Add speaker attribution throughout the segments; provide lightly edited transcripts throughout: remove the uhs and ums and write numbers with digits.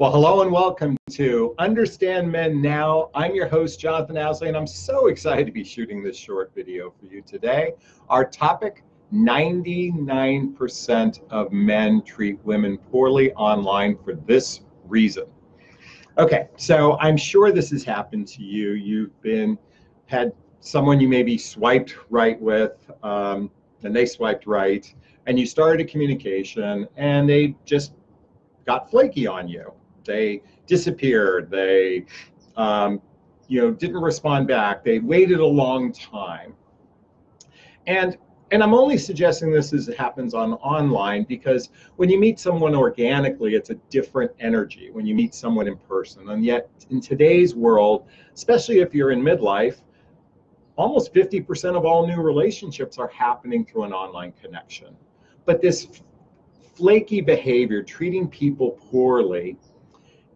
Speaker 1: Well, hello and welcome to Understand Men Now. I'm your host, Jonathon, and I'm so excited to be shooting this short video for you today. Our topic, 99% of men treat women poorly online for this reason. Okay, so I'm sure this has happened to you. You've had someone you maybe swiped right with, and they swiped right, and you started a communication, and they just got flaky on you. They disappeared. They, didn't respond back. They waited a long time. And I'm only suggesting this as it happens online because when you meet someone organically, it's a different energy when you meet someone in person. And yet in today's world, especially if you're in midlife, almost 50% of all new relationships are happening through an online connection. But this flaky behavior, treating people poorly,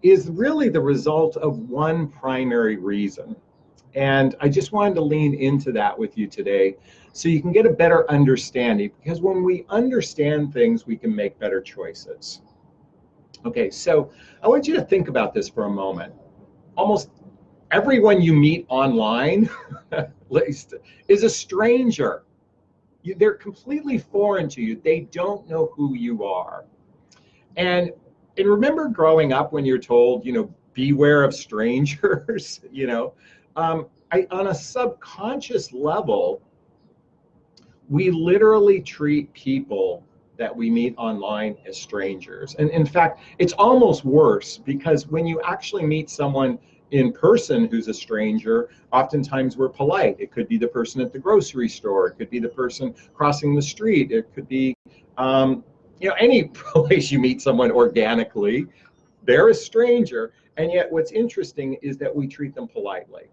Speaker 1: is really the result of one primary reason. And I just wanted to lean into that with you today so you can get a better understanding, because when we understand things, we can make better choices. Okay, so I want you to think about this for a moment. Almost everyone you meet online, at least, is a stranger. They're completely foreign to you. They don't know who you are. And remember growing up when you're told, beware of strangers, on a subconscious level, we literally treat people that we meet online as strangers. And in fact, it's almost worse, because when you actually meet someone in person who's a stranger, oftentimes we're polite. It could be the person at the grocery store. It could be the person crossing the street. It could be, any place you meet someone organically, they're a stranger. And yet what's interesting is that we treat them politely.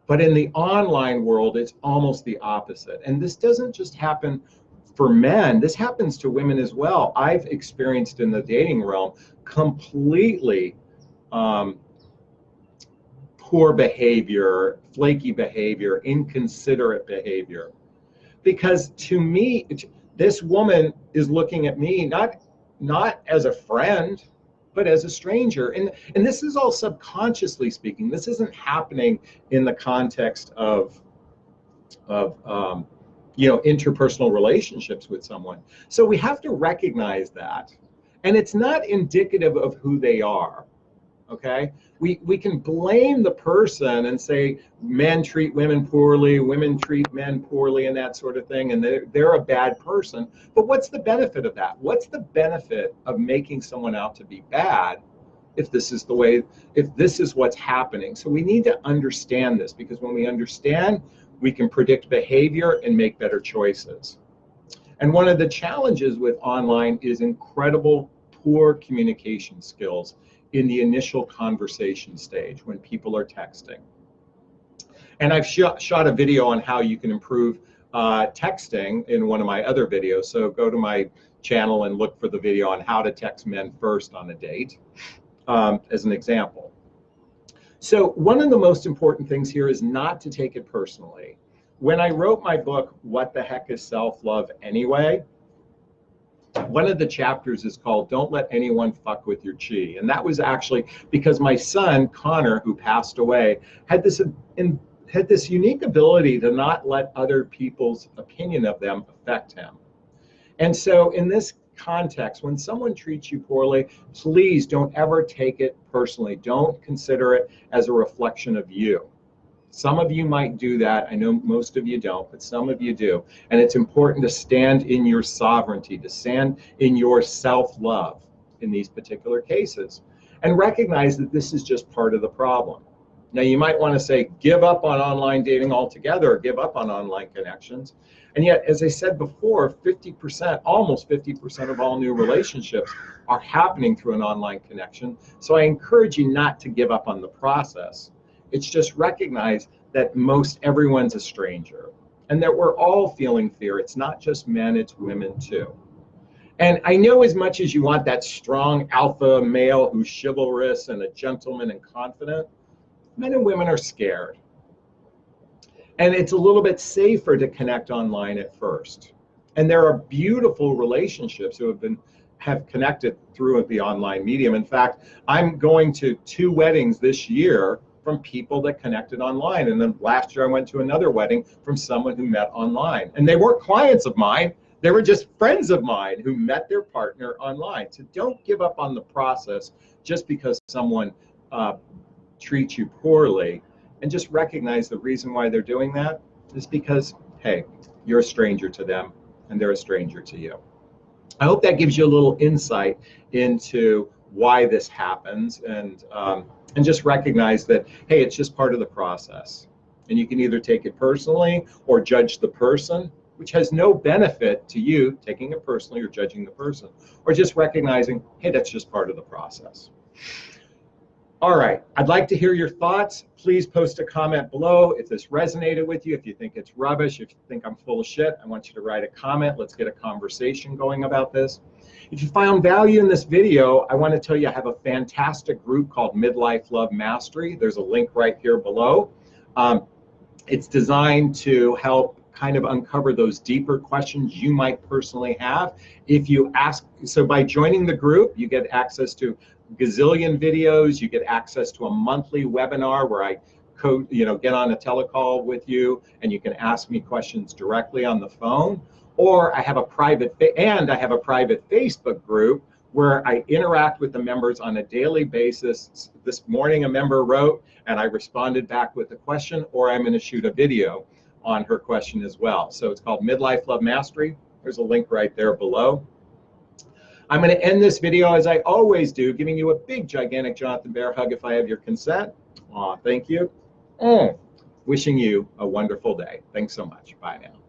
Speaker 1: But in the online world, it's almost the opposite. And this doesn't just happen for men. This happens to women as well. I've experienced in the dating realm completely poor behavior, flaky behavior, inconsiderate behavior. Because to me, this woman is looking at me not as a friend, but as a stranger. And this is all subconsciously speaking. This isn't happening in the context of interpersonal relationships with someone. So we have to recognize that. And it's not indicative of who they are. Okay, we can blame the person and say men treat women poorly, women treat men poorly, and that sort of thing, and they're a bad person. But what's the benefit of that? What's the benefit of making someone out to be bad if this is what's happening? So we need to understand this, because when we understand, we can predict behavior and make better choices. And one of the challenges with online is incredible poor communication skills in the initial conversation stage when people are texting. And I've shot a video on how you can improve texting in one of my other videos. So go to my channel and look for the video on how to text men first on a date, as an example. So one of the most important things here is not to take it personally. When I wrote my book, What the Heck is Self-Love Anyway? One of the chapters is called Don't Let Anyone Fuck With Your Chi. And that was actually because my son, Connor, who passed away, had this unique ability to not let other people's opinion of them affect him. And so in this context, when someone treats you poorly, please don't ever take it personally. Don't consider it as a reflection of you. Some of you might do that. I know most of you don't, but some of you do. And it's important to stand in your sovereignty, to stand in your self-love in these particular cases, and recognize that this is just part of the problem. Now, you might want to say, give up on online dating altogether, or give up on online connections. And yet, as I said before, 50%, almost 50% of all new relationships are happening through an online connection. So I encourage you not to give up on the process. It's just recognize that most everyone's a stranger, and that we're all feeling fear. It's not just men, it's women too. And I know as much as you want that strong alpha male who's chivalrous and a gentleman and confident, men and women are scared. And it's a little bit safer to connect online at first. And there are beautiful relationships who have have connected through the online medium. In fact, I'm going to 2 weddings this year from people that connected online. And then last year I went to another wedding from someone who met online. And they weren't clients of mine, they were just friends of mine who met their partner online. So don't give up on the process just because someone treats you poorly, and just recognize the reason why they're doing that is because, hey, you're a stranger to them and they're a stranger to you. I hope that gives you a little insight into why this happens, and just recognize that, hey, it's just part of the process. And you can either take it personally or judge the person, which has no benefit to you taking it personally or judging the person, or just recognizing, hey, that's just part of the process. All right, I'd like to hear your thoughts. Please post a comment below if this resonated with you, if you think it's rubbish, if you think I'm full of shit. I want you to write a comment. Let's get a conversation going about this. If you found value in this video, I want to tell you I have a fantastic group called Midlife Love Mastery. There's a link right here below. It's designed to help kind of uncover those deeper questions you might personally have. If you ask, so by joining the group, you get access to gazillion videos, you get access to a monthly webinar where I get on a telecall with you and you can ask me questions directly on the phone. Or I have a private Facebook group where I interact with the members on a daily basis. This morning a member wrote and I responded back with a question, or I'm going to shoot a video on her question as well. So it's called Midlife Love Mastery. There's a link right there below. I'm going to end this video as I always do, giving you a big, gigantic Jonathan Bear hug if I have your consent. Aw, thank you. Wishing you a wonderful day. Thanks so much. Bye now.